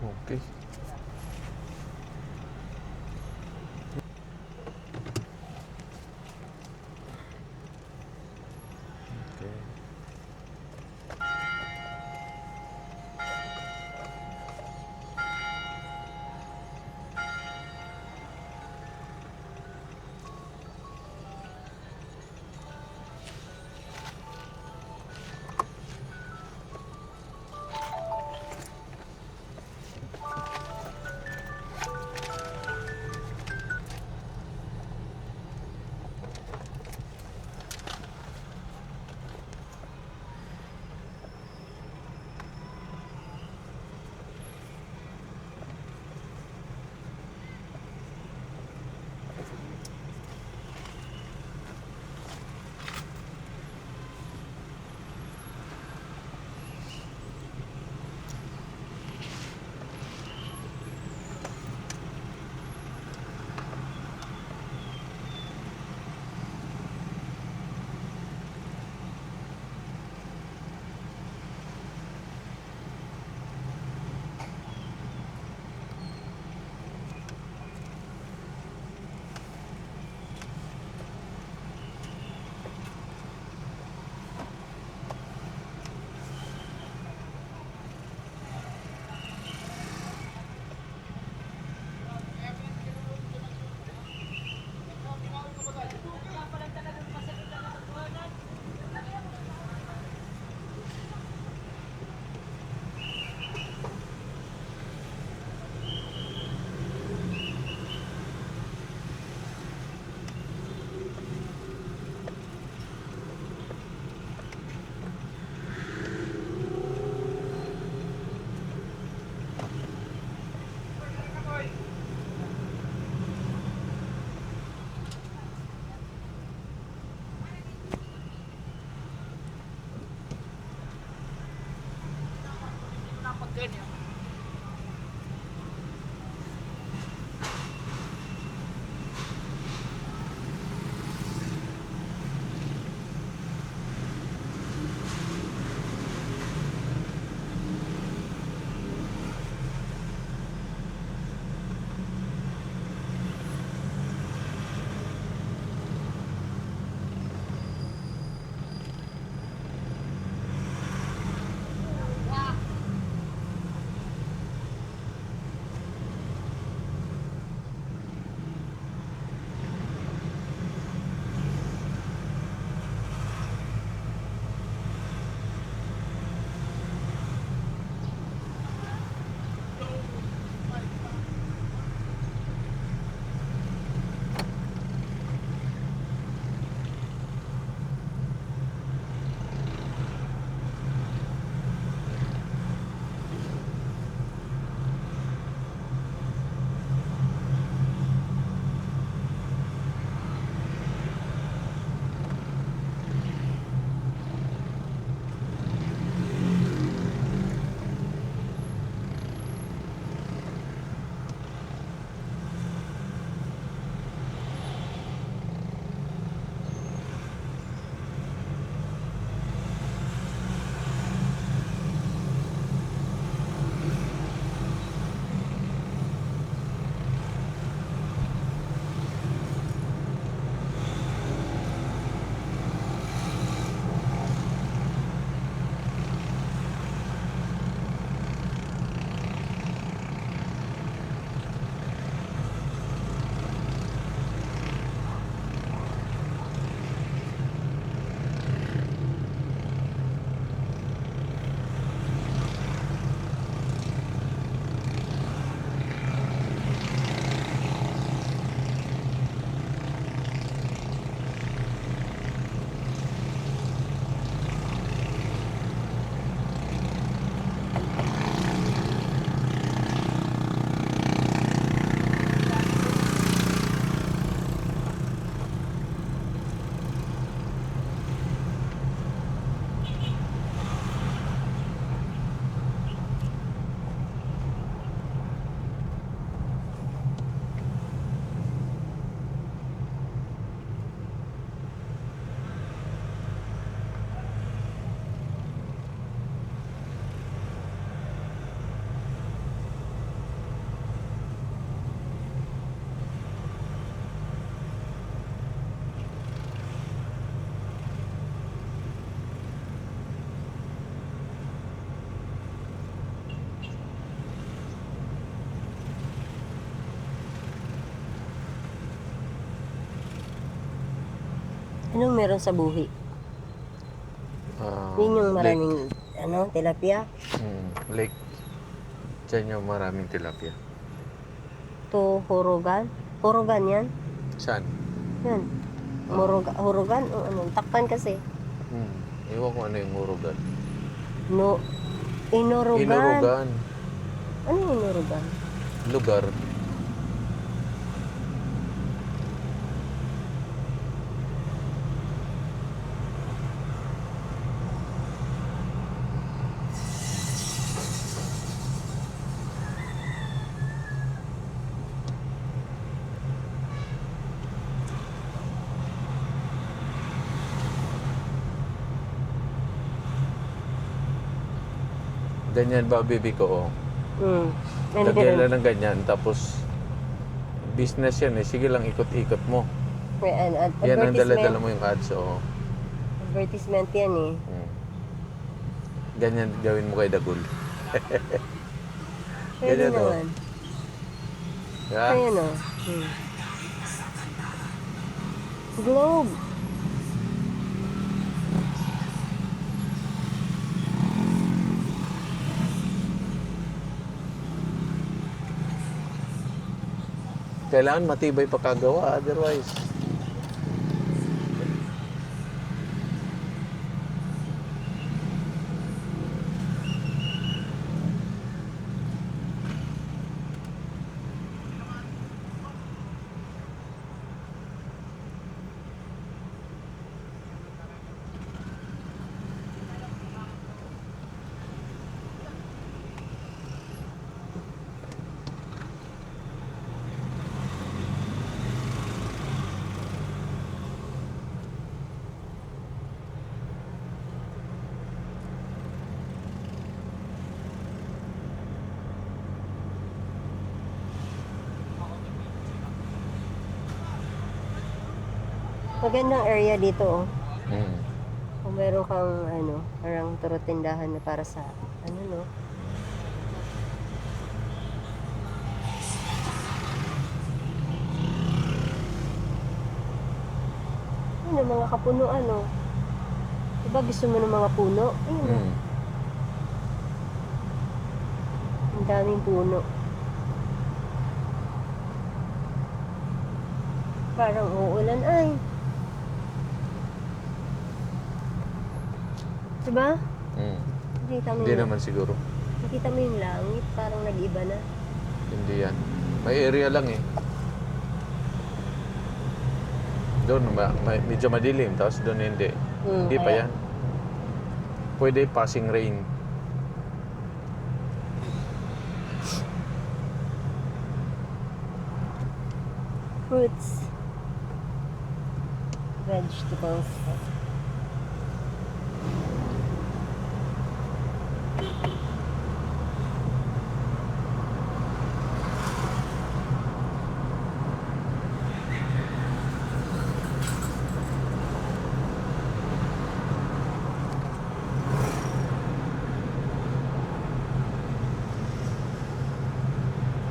Okay. Okay. Anong meron sa buhi? Yun yung Lake. maraming, tilapia? Lake. Diyan yung maraming tilapia. To Hurugan? Hurugan yan? Saan? Yan. Hurugan? O ano? Takpan kasi. Ewan ko ano yung urugan. No. Inurugan. Inurugan. Ano yung inurugan? Lugar. Ganyan ba, bibi ko? Oh. Lagyan lang ng ganyan. Tapos, business yan eh. Sige lang, ikot-ikot mo. Yan ang dala-dala mo yung ads. Oh. Advertisement yan eh. Ganyan gawin mo kay Dagul. Pwede Ganyan, naman. Yeah? Ayan o. Globe. Kailangan matibay pagkagawa. Otherwise, Magandang area dito oh. mm. Kung meron kang parang turutindahan na para sa no. Ano mga kapunuan oh. Diba gusto mo ng mga puno? Ayun oh. Ang daming puno. Parang uulan ay. Diba? Hindi naman siguro. Nakita mo yung langit, parang nag-iba na. Hindi yan. May area lang eh. Doon, medyo madilim. Tapos doon hindi. Hindi pa yan. Pwede passing rain. Fruits. Vegetables.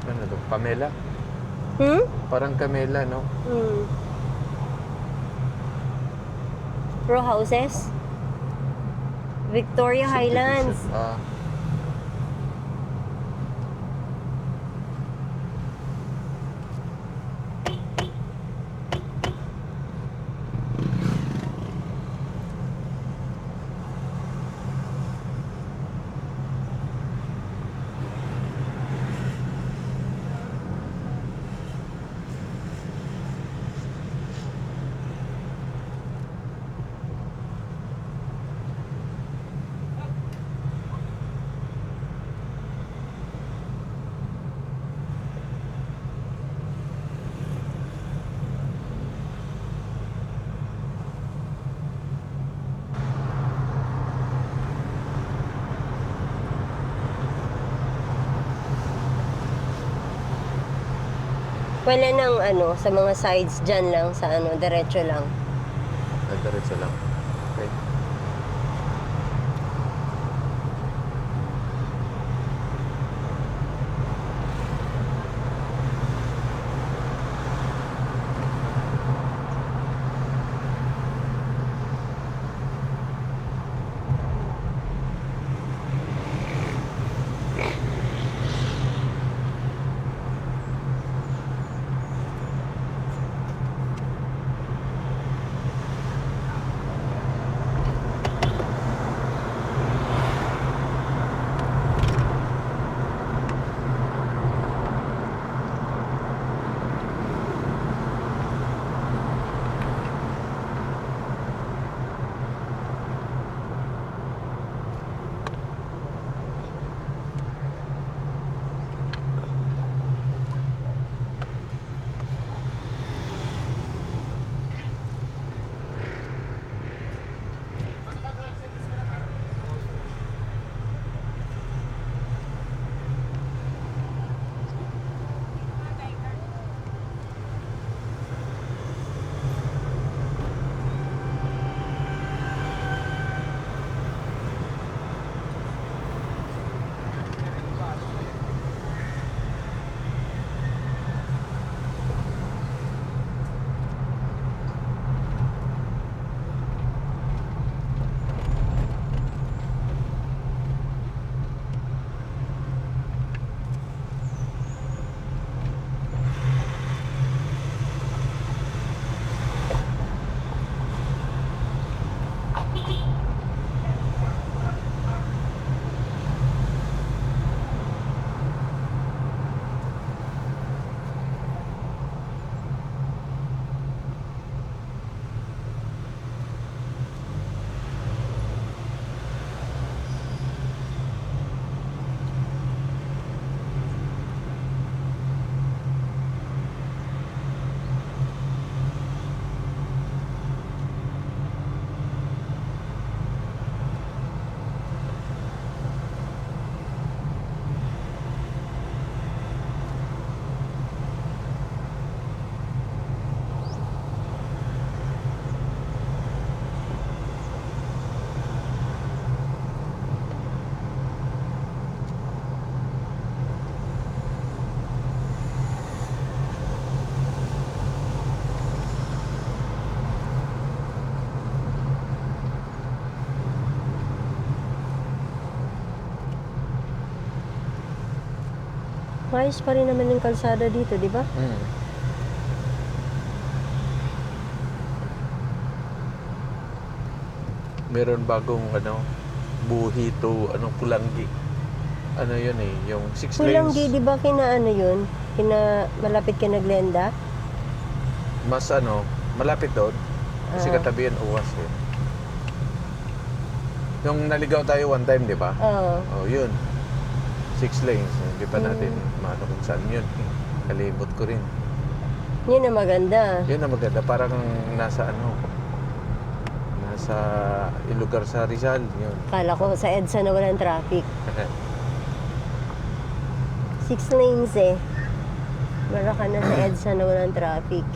Ano to? Pamela? Parang Camela, no? Row houses? Victoria Highlands. Wala nang sa mga sides dyan lang, sa diretso lang. Diretso lang. Okay. Maayos pa rin naman yung kalsada dito, di ba? Mm. Meron bagong buhi to Pulanggi. Ano yun eh, yung 6 Pulanggi, lanes. di ba kina ano yun? Kina malapit kina Glenda? Mas malapit doon. Kasi Ah. katabi yan, uwas eh. Yung naligaw tayo one time, di ba? Oo. Oh, yun. 6 lanes. Hindi pa natin maano kung saan yun. Kalimot ko rin. Yun ang maganda. Yun ang maganda. Parang nasa nasa lugar sa Rizal. Yun. Kala ko sa EDSA na walang traffic. 6 lanes eh. Wala ka na sa EDSA na walang traffic.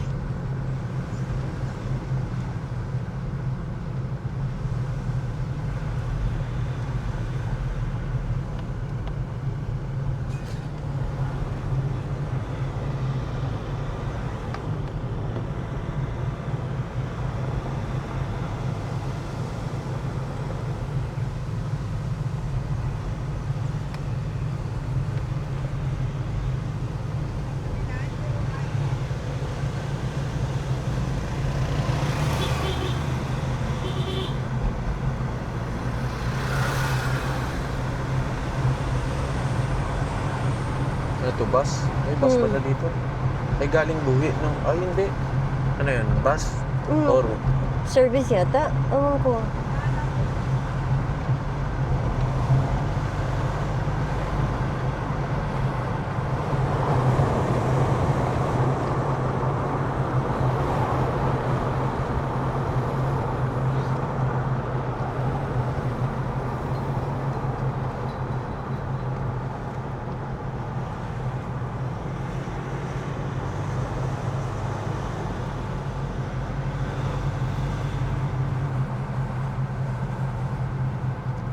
Ito, bus? May bus pala dito. Ay, galing buhi. No? Ay, hindi. Ano yun? Bus? Or Service yata? Ewan ko.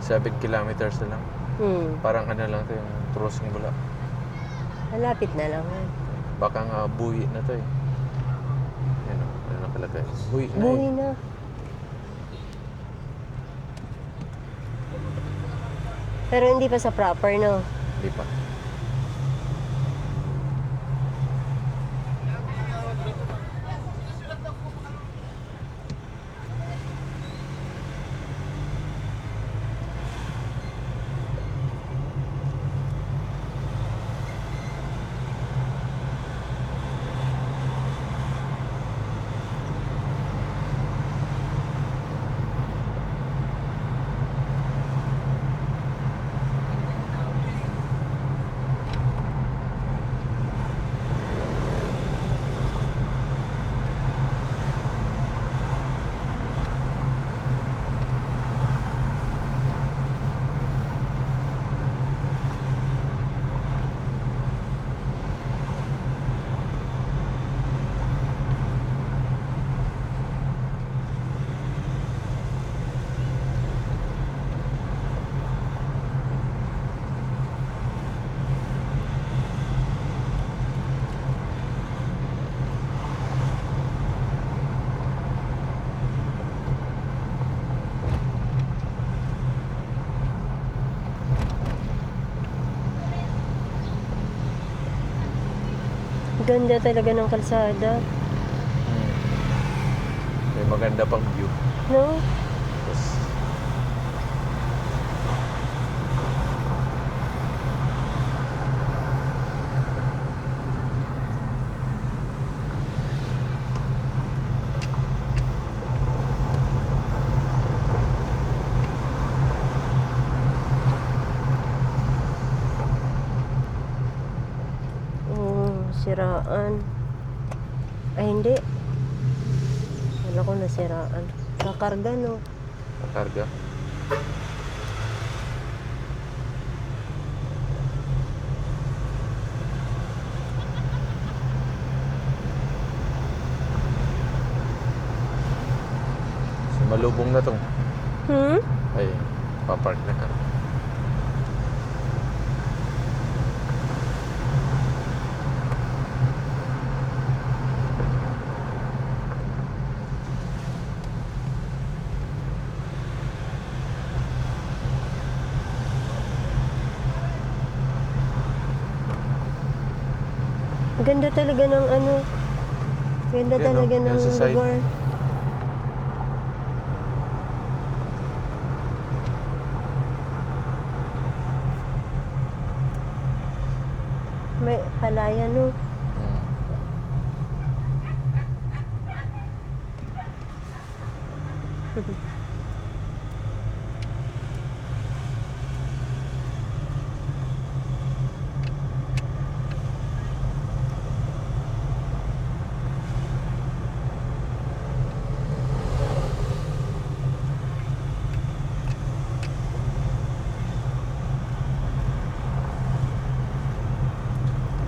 Seven kilometers na lang. Parang lang to yung crossing Bula. Malapit na lang. Baka nga buhi na to eh. Yan o, ano nakalagay? Buhi na Buhay eh. na. Pero hindi pa sa proper, no? Hindi pa. Ganda talaga ng kalsada. May maganda pang view. No? Tapos, siraan. Ay, hindi. Wala ko nasiraan. Kakarga, no? karga. Sumalubong na tong. Ay, papark na ka. Ganda talaga ng ano. Ganda Yan, talaga yan ng sa side. lugar. May palayan, no? Mm.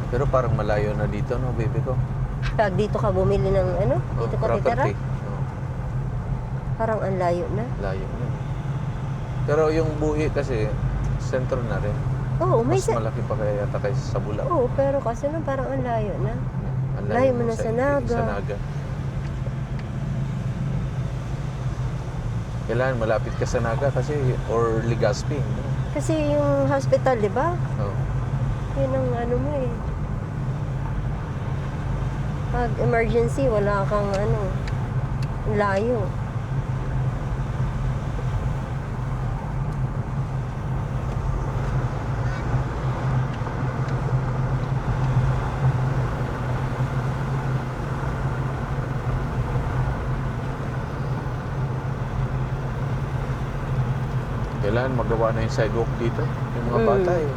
Pero parang malayo na dito, no, baby ko? Pag dito ka bumili ng ano, dito ka titira, property. Oh, parang ang layo na. layo na. Pero yung buhi kasi, sentro na rin. Oo, may Mas malaki pa kaya yata kaysa sa Bulacan. Oo, pero kasi no, parang ang layo na. Ang layo mo nun na sa Naga. Sa Naga. Kailangan malapit ka sa Naga kasi, or Legazpi. No? Kasi yung hospital, di ba? Oh. Yun ang ano mo eh. Pag emergency, wala kang ano, layo. Kailangan magawa na yung sidewalk dito. Yung mga bata eh.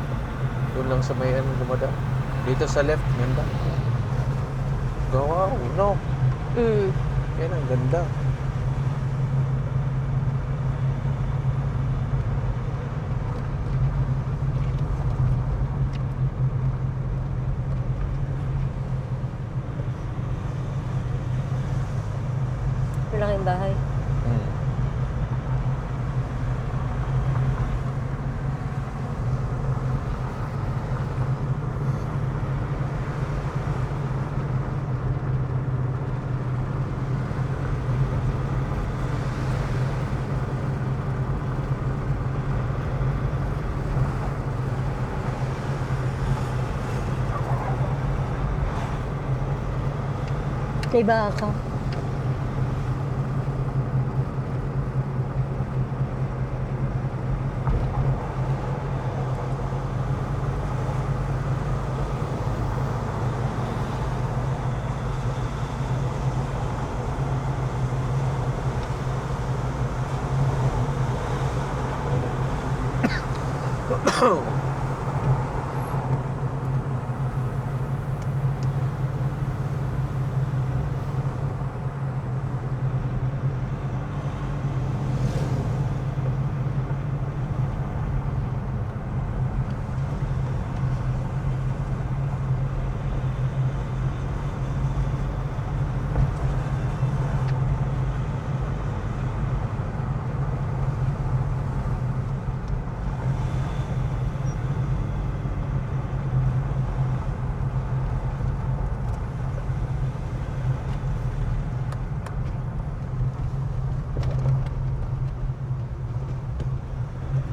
Doon lang sa may ano lumada. Dito sa left, ganda. Wow, no. Yan ang ganda. Malaking bahay. Hmm. May baka.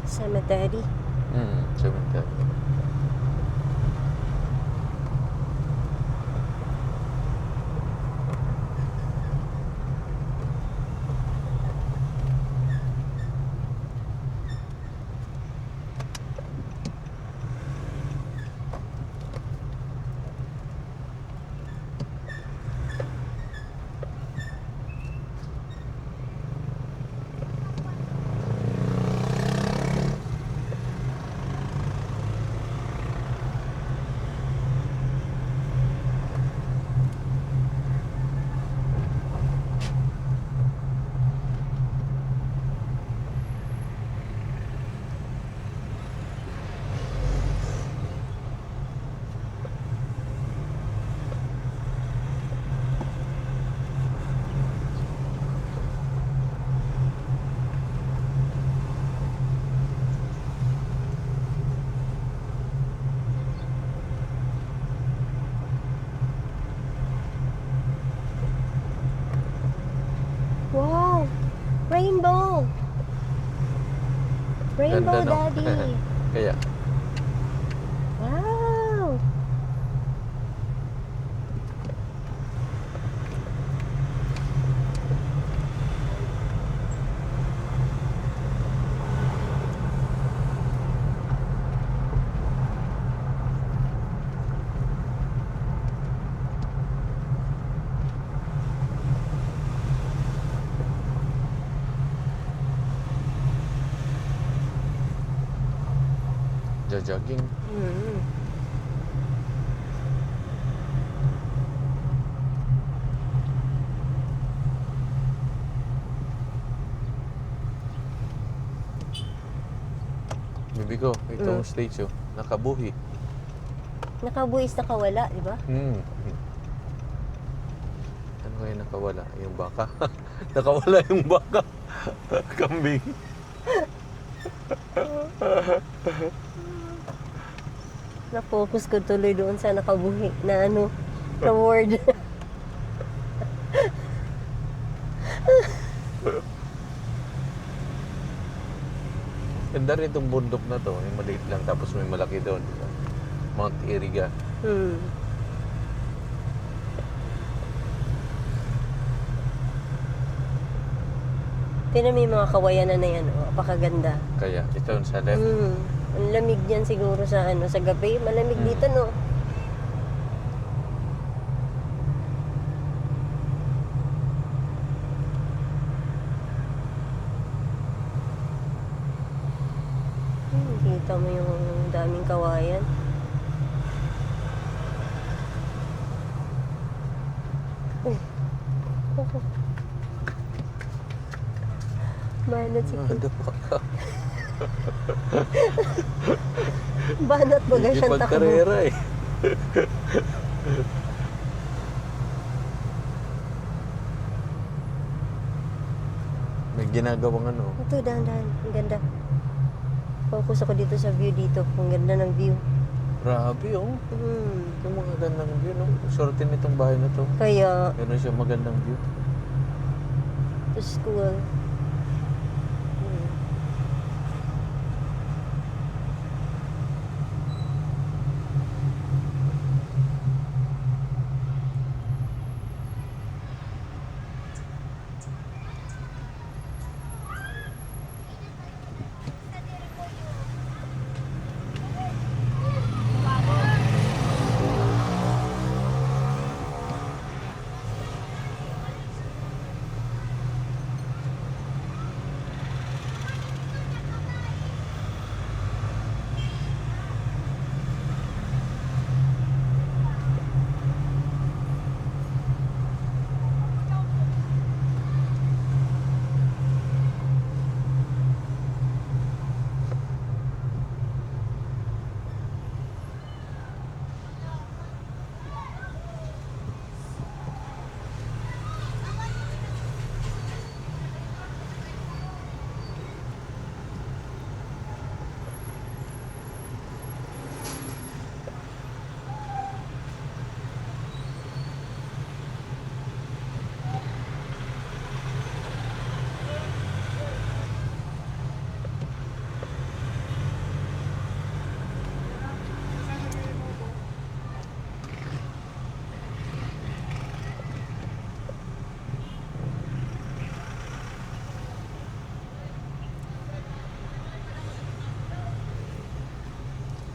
Cemetery. Cemetery. Wow! Rainbow! Rainbow, Ganda, no? Daddy! Kaya, Wow! Nagja-jogging. Mm. Bibi ko, itong stage oh, nakabuhi. Nakabuhis, nakawala, di ba? Ano kaya nakawala? Yung baka. Nakawala yung baka. Kambing. Na-focus ko tuloy doon sa nakabuhi na ano, na word. Ganda rin itong bundok na to. Yung maliit lang tapos may malaki doon. Diba? Mount Iriga. Hmm. Tingnan mo yung mga kawayanan na yan, oh, apakaganda. Kaya ito sa left. Ang lamig niyan siguro sa ano, sa gabi. Malamig dito, no? Kita mo yung daming kawayan. Banat si Kim. Ano pa? Banat baga Hindi siyang takbo. pagkarera eh. May ginagawang ano. Ito, dahan-dahan. Ang ganda. Focus ako dito sa view dito. Ang ganda ng view. Grabe oh. Yung mga gandang view no. Sorte nitong bahay na to. Kaya, Meron siya magandang view. to school.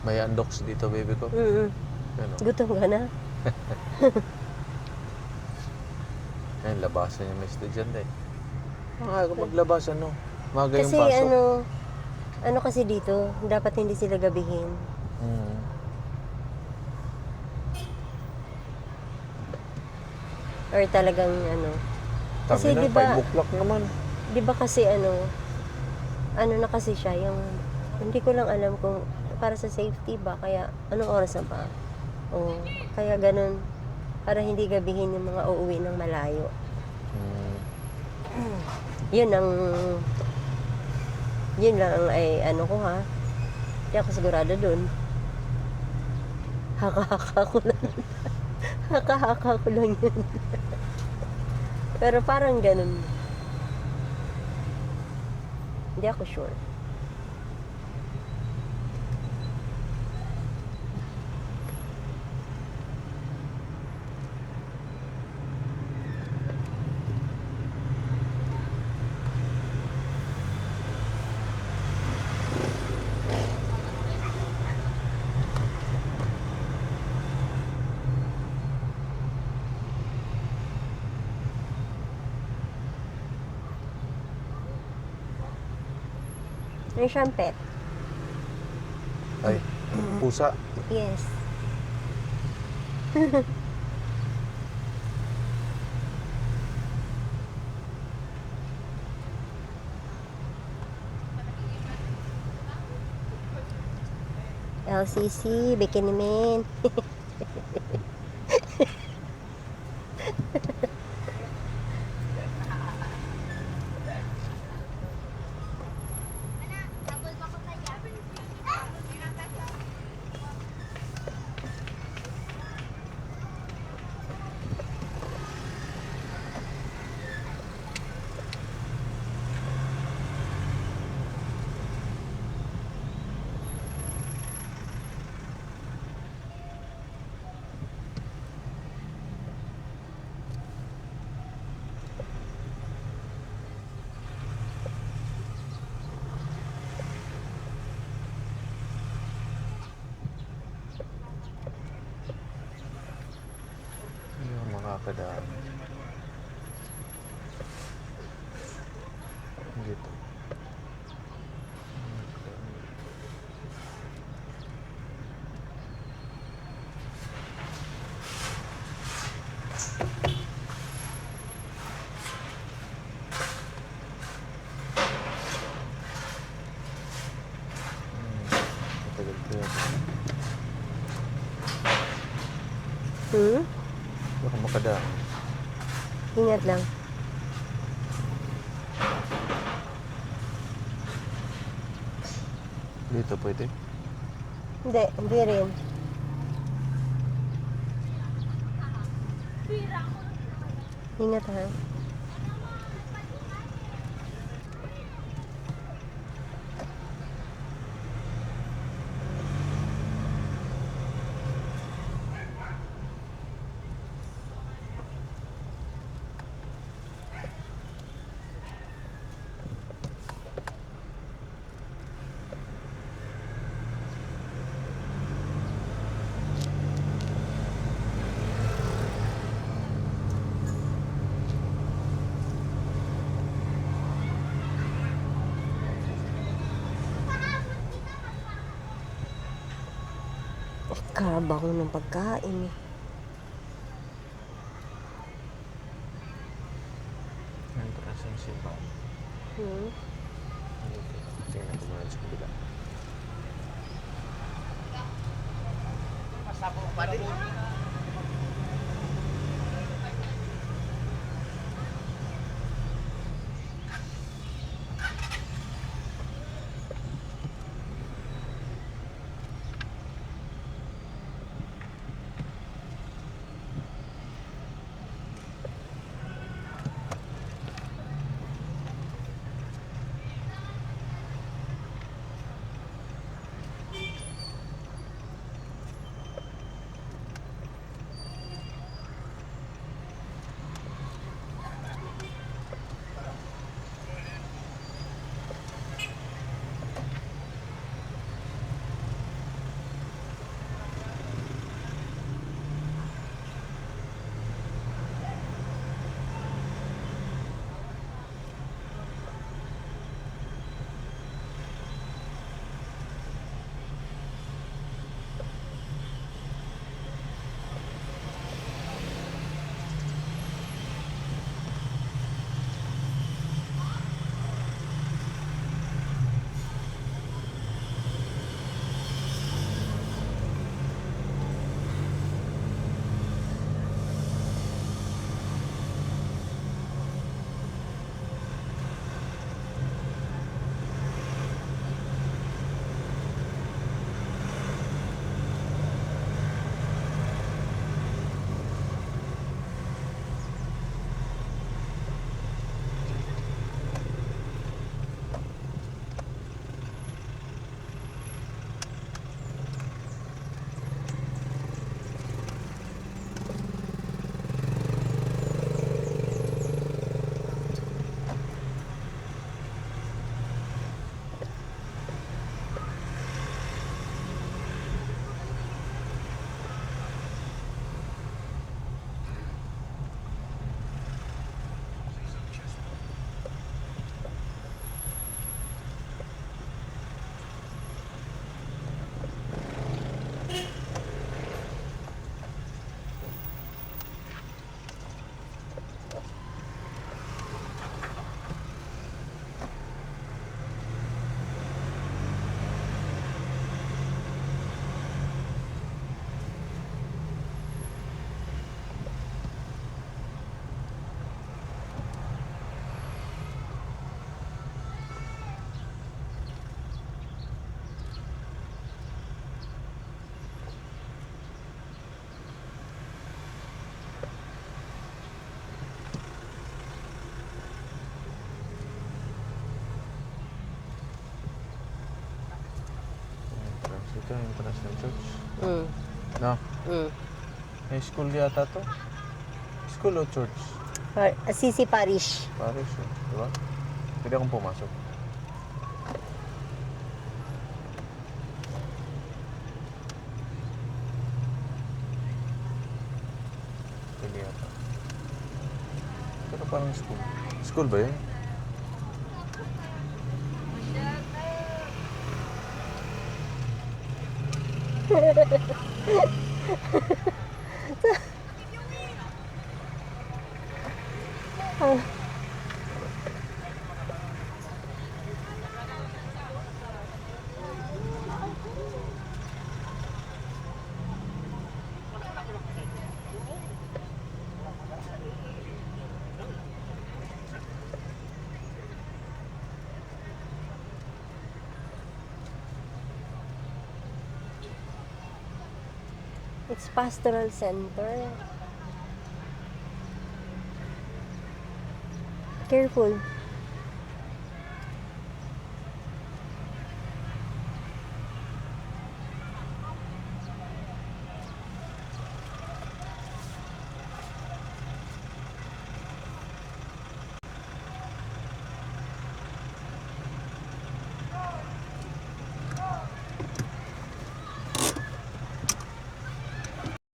May undox dito, baby ko. Ano? Gutom ka na? Ayun, labasan niya may estudyante. Maaga maglabasan, no? Maaga yung Kasi pasok. ano kasi dito, dapat hindi sila gabihin. Or talagang ano. Kasi Kami na, di ba, 5 o'clock naman. di ba kasi ano na kasi siya, yung, hindi ko lang alam kung para sa safety ba, kaya anong oras na ba? O, kaya ganun, para hindi gabihin yung mga uuwi ng malayo. Yun lang ang ay ano ko ha. Hindi ako sigurado dun. Haka-haka ko lang. Haka-haka ko lang yun. Pero parang ganun. Hindi ako sure. Yung champet. Ay, Pusa. Yes. LCC, Bikini Man. Ayun, makakadaan. Dito. Matagal ko yan. Hmm? Baka makadaan. Ingat lang. Dito pwede. Hindi rin. Ingat ha. Kabaho ng pagkain eh. Entrance ng simbahan. Hmm? Dito. Tingnan ko muna sa kabila. dito, International Church. Mm. No? Mm. May school yata to. School o church? Assisi Parish. Parish eh. Diba? Pwede akong pumasok. Pwede yata. Pero parang school. School ba yun? It's pastoral center. Careful.